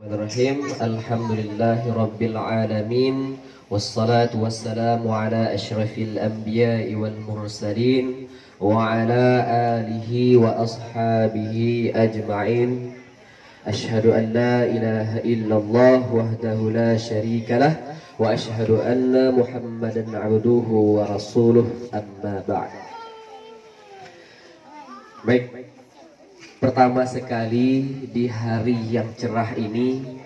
Bismillahirrahmanirrahim. Alhamdulillahi rabbil alamin. Wassalatu wassalamu ala asyrafil anbiya'i wal mursalin wa ala alihi wa ashabihi ajma'in. Ashhadu an la ilaha illallah wahdahu la syarika lah wa ashhadu anna Muhammadan abduhu wa rasuluh, amma ba'd. Baik, pertama sekali di hari yang cerah ini,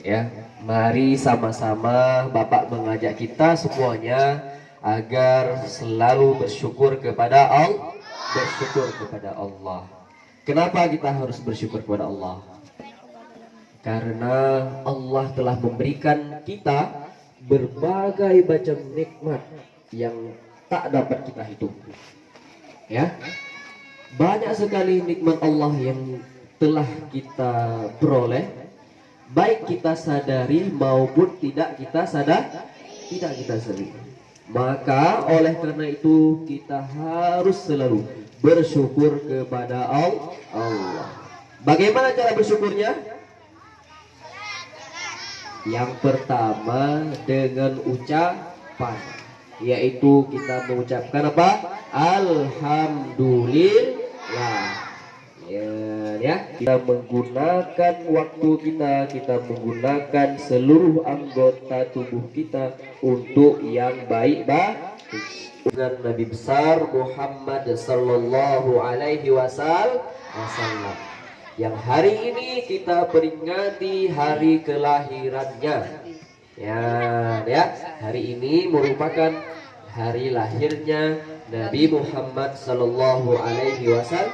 ya, mari sama-sama Bapak mengajak kita semuanya agar selalu bersyukur kepada Allah. Kenapa kita harus bersyukur kepada Allah? Karena Allah telah memberikan kita berbagai macam nikmat yang tak dapat kita hitung. Ya, banyak sekali nikmat Allah yang telah kita peroleh, baik kita sadari maupun tidak kita sadari. Maka oleh karena itu kita harus selalu bersyukur kepada Allah. Bagaimana cara bersyukurnya? Yang pertama dengan ucapan, yaitu kita mengucapkan apa? Alhamdulillah. Ya, kita menggunakan waktu kita menggunakan seluruh anggota tubuh kita untuk yang baik-baik. Dengan Nabi besar Muhammad sallallahu alaihi wasallam, yang hari ini kita peringati hari kelahirannya. Ya, hari ini merupakan hari lahirnya Nabi Muhammad sallallahu alaihi wasallam.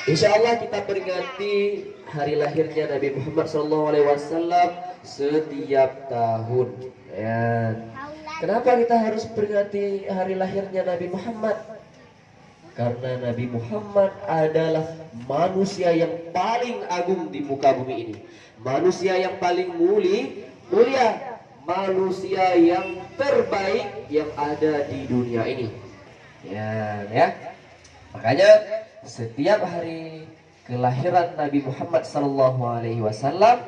Insya Allah kita peringati hari lahirnya Nabi Muhammad sallallahu alaihi wasallam setiap tahun. Ya. Kenapa kita harus peringati hari lahirnya Nabi Muhammad? Karena Nabi Muhammad adalah manusia yang paling agung di muka bumi ini, manusia yang paling mulia, manusia yang terbaik yang ada di dunia ini. Ya. Makanya setiap hari kelahiran Nabi Muhammad sallallahu alaihi wasallam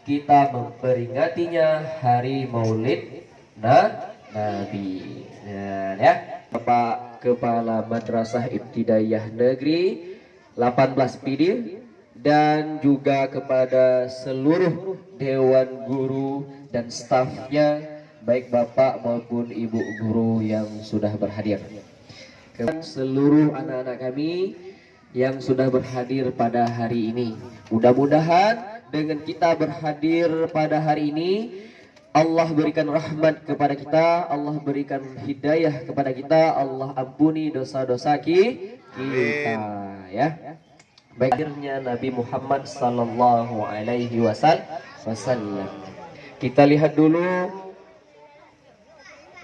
kita memperingatinya hari Maulid Nabi. Ya. Bapak Kepala Madrasah Ibtidaiyah Negeri 18 PD dan juga kepada seluruh dewan guru dan stafnya, baik Bapak maupun Ibu guru yang sudah berhadir, seluruh anak-anak kami yang sudah berhadir pada hari ini. Mudah-mudahan dengan kita berhadir pada hari ini, Allah berikan rahmat kepada kita, Allah berikan hidayah kepada kita, Allah ampuni dosa-dosa kita, ya. Baiknya Nabi Muhammad sallallahu alaihi wasallam. Kita lihat dulu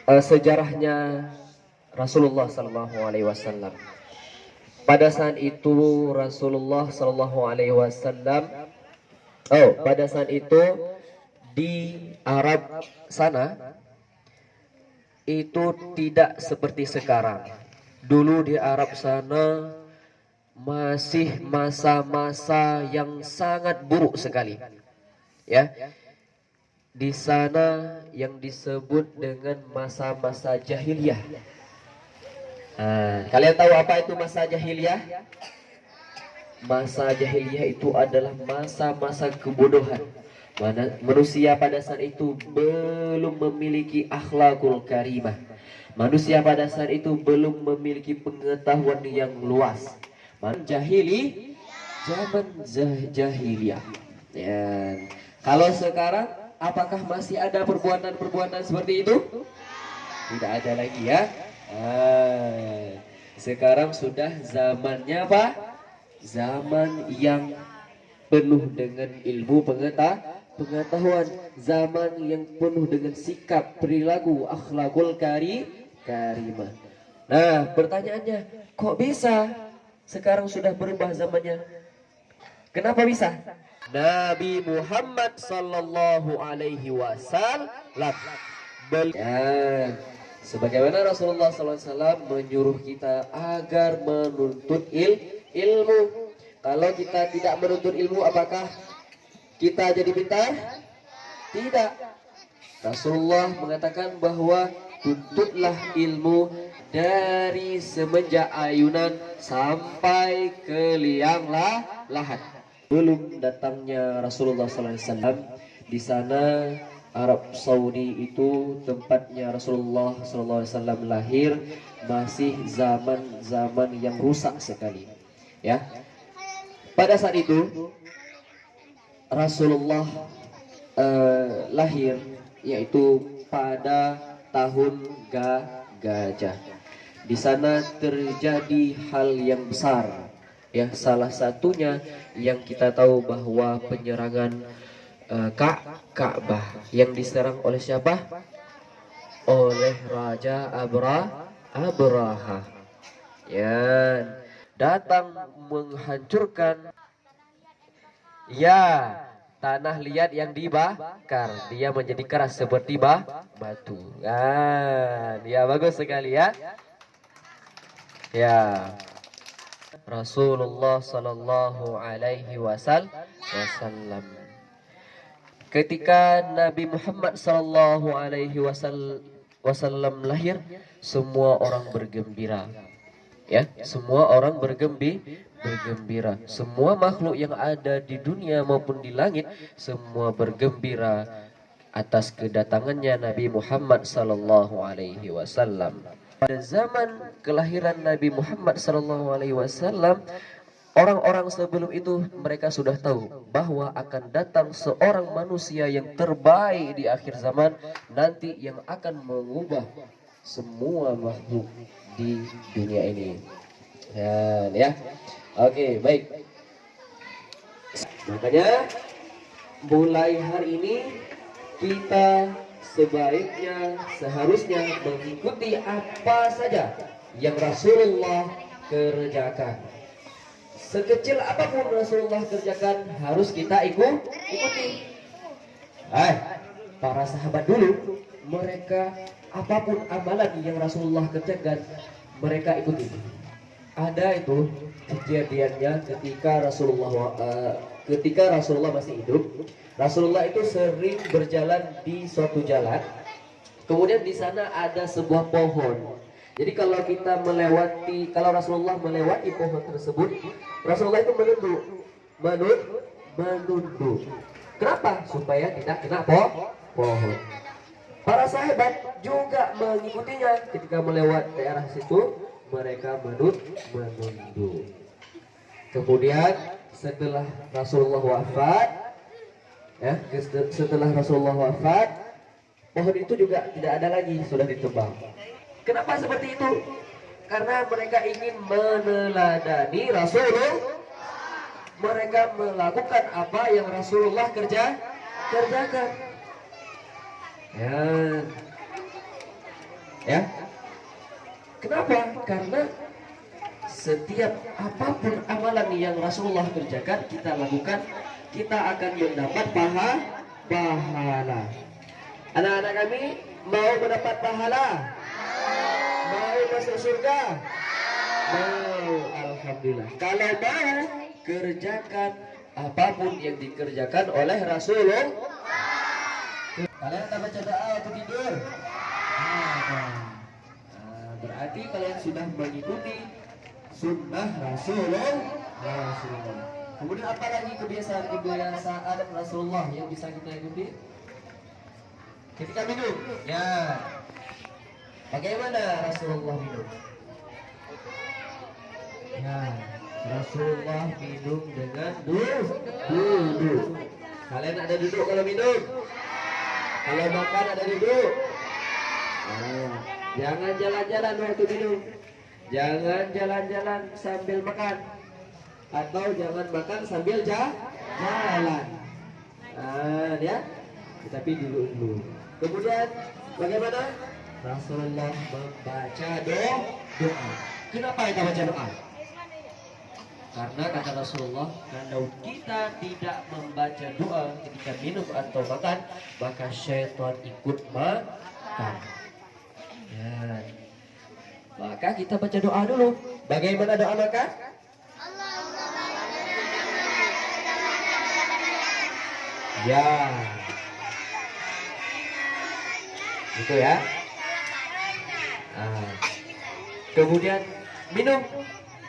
sejarahnya Rasulullah sallallahu alaihi wasallam. Pada saat itu Rasulullah sallallahu alaihi wasallam, pada saat itu di Arab sana itu tidak seperti sekarang. Dulu di Arab sana masih masa-masa yang sangat buruk sekali. Ya. Di sana yang disebut dengan masa-masa jahiliyah. Kalian tahu apa itu masa jahiliyah? Masa jahiliyah itu adalah masa-masa kebodohan. Manusia pada saat itu belum memiliki akhlakul karimah. Manusia pada saat itu belum memiliki pengetahuan yang luas. Zaman jahiliyah. Ya. Kalau sekarang, apakah masih ada perbuatan-perbuatan seperti itu? Tidak ada lagi, ya. Sekarang sudah zamannya apa? Zaman yang penuh dengan ilmu pengetahuan, zaman yang penuh dengan sikap perilaku akhlakul karimah. Nah, pertanyaannya, kok bisa sekarang sudah berubah zamannya? Kenapa bisa? Nabi Muhammad sallallahu alaihi wasallam, sebagaimana Rasulullah sallallahu alaihi wasallam menyuruh kita agar menuntut ilmu. Kalau kita tidak menuntut ilmu, apakah kita jadi pintar? Tidak. Rasulullah mengatakan bahwa tuntutlah ilmu dari semenjak ayunan sampai ke liang lahat. Belum datangnya Rasulullah SAW, di sana Arab Saudi itu tempatnya Rasulullah SAW lahir, masih zaman yang rusak sekali. Ya, pada saat itu Rasulullah lahir yaitu pada tahun gajah. Di sana terjadi hal yang besar. Ya, salah satunya yang kita tahu bahwa penyerangan Ka'bah yang diserang oleh siapa? Oleh Raja Abraha. Ya, datang menghancurkan tanah liat yang dibakar, dia menjadi keras seperti batu. Kan? Ya, bagus sekali ya. Ya. Rasulullah sallallahu alaihi wasallam. Ketika Nabi Muhammad sallallahu alaihi wasallam lahir, semua orang bergembira. Ya, semua orang bergembira. Semua makhluk yang ada di dunia maupun di langit semua bergembira atas kedatangannya Nabi Muhammad sallallahu alaihi wasallam. Pada zaman kelahiran Nabi Muhammad sallallahu alaihi wasallam, orang-orang sebelum itu mereka sudah tahu bahwa akan datang seorang manusia yang terbaik di akhir zaman nanti, yang akan mengubah semua makhluk di dunia ini. Ya. Oke, baik. Makanya mulai hari ini kita seharusnya mengikuti apa saja yang Rasulullah kerjakan. Sekecil apapun Rasulullah kerjakan harus kita ikuti. Para sahabat dulu, mereka apapun amalan yang Rasulullah kerjakan, mereka ikuti. Ada itu kejadiannya ketika Rasulullah masih hidup. Rasulullah itu sering berjalan di suatu jalan. Kemudian di sana ada sebuah pohon. Jadi kalau Rasulullah melewati pohon tersebut, Rasulullah itu menunduk. Kenapa? Supaya tidak kena pohon. Para sahabat juga mengikutinya. Ketika melewati daerah situ, mereka menunduk. Kemudian setelah Rasulullah wafat, pohon itu juga tidak ada lagi, sudah ditebang. Kenapa seperti itu? Karena mereka ingin meneladani Rasulullah. Mereka melakukan apa yang Rasulullah kerjakan. Ya. Kenapa? Karena setiap apapun amalan yang Rasulullah kerjakan, kita lakukan, kita akan mendapat pahala. Anak-anak kami mau mendapat pahala? Mau masuk surga? Mau, alhamdulillah. Kalau mau, kerjakan apapun yang dikerjakan oleh Rasulullah. Kalian tak baca doa waktu tidur? Berarti kalian sudah mengikuti sunnah Rasulullah. Kemudian apa lagi kebiasaan Rasulullah yang bisa kita ikuti? Ketika minum, ya. Bagaimana Rasulullah minum? Ya, Rasulullah minum dengan duduk. Kalian ada duduk kalau minum? Kalau makan ada duduk? Jangan jalan-jalan waktu minum. Jangan jalan-jalan sambil makan. Atau jangan makan sambil jalan. Ya. Tapi dulu. Kemudian bagaimana? Rasulullah membaca doa. Kenapa kita baca doa? Karena kata Rasulullah, kalau kita tidak membaca doa ketika minum atau makan, maka syaitan ikut makan. Ya. Maka kita baca doa dulu. Bagaimana doa makan? Ya, itu ya. Ah. Kemudian minum,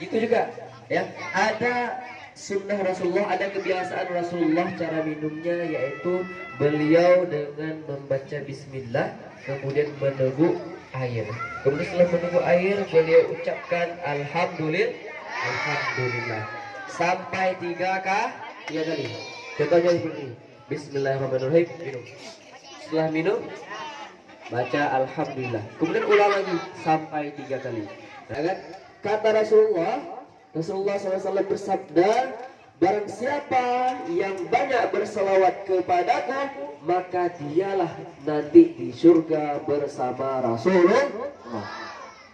gitu juga. Ya, ada sunnah Rasulullah, ada kebiasaan Rasulullah cara minumnya, yaitu beliau dengan membaca Bismillah, kemudian meneguk air. Kemudian setelah meneguk air, beliau ucapkan Alhamdulillah sampai tiga kali. Contohnya seperti ini. Bismillahirrahmanirrahim, minum. Setelah minum, baca Alhamdulillah. Kemudian ulang lagi sampai 3 kali. Nah, kan? Kata Rasulullah SAW bersabda, barang siapa yang banyak berselawat kepadaku, maka dialah nanti di surga bersama Rasulullah.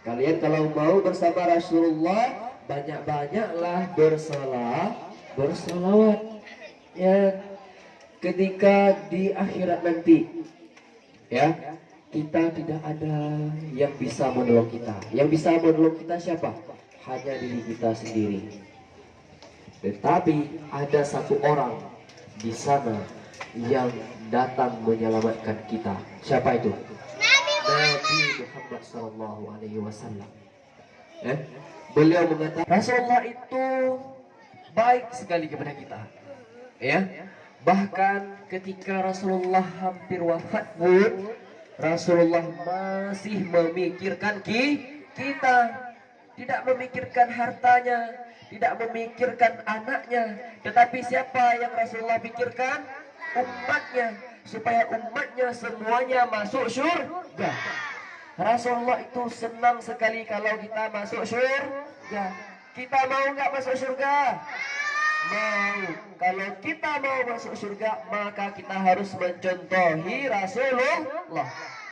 Kalian kalau mau bersama Rasulullah, banyak-banyaklah berselawat. Ya, ketika di akhirat nanti, ya, kita tidak ada yang bisa menolong kita. Yang bisa menolong kita siapa? Hanya diri kita sendiri. Tetapi ada satu orang di sana yang datang menyelamatkan kita. Siapa itu? Nabi Muhammad Sallallahu Alaihi Wasallam. Beliau mengatakan, Rasulullah itu baik sekali kepada kita. Ya, bahkan ketika Rasulullah hampir wafat pun, Rasulullah masih memikirkan kita, tidak memikirkan hartanya, tidak memikirkan anaknya, tetapi siapa yang Rasulullah pikirkan? Umatnya, supaya umatnya semuanya masuk surga. Rasulullah itu senang sekali kalau kita masuk surga. Kita mau nggak masuk surga? Mau. Kalau kita mau masuk surga, maka kita harus mencontohi Rasulullah.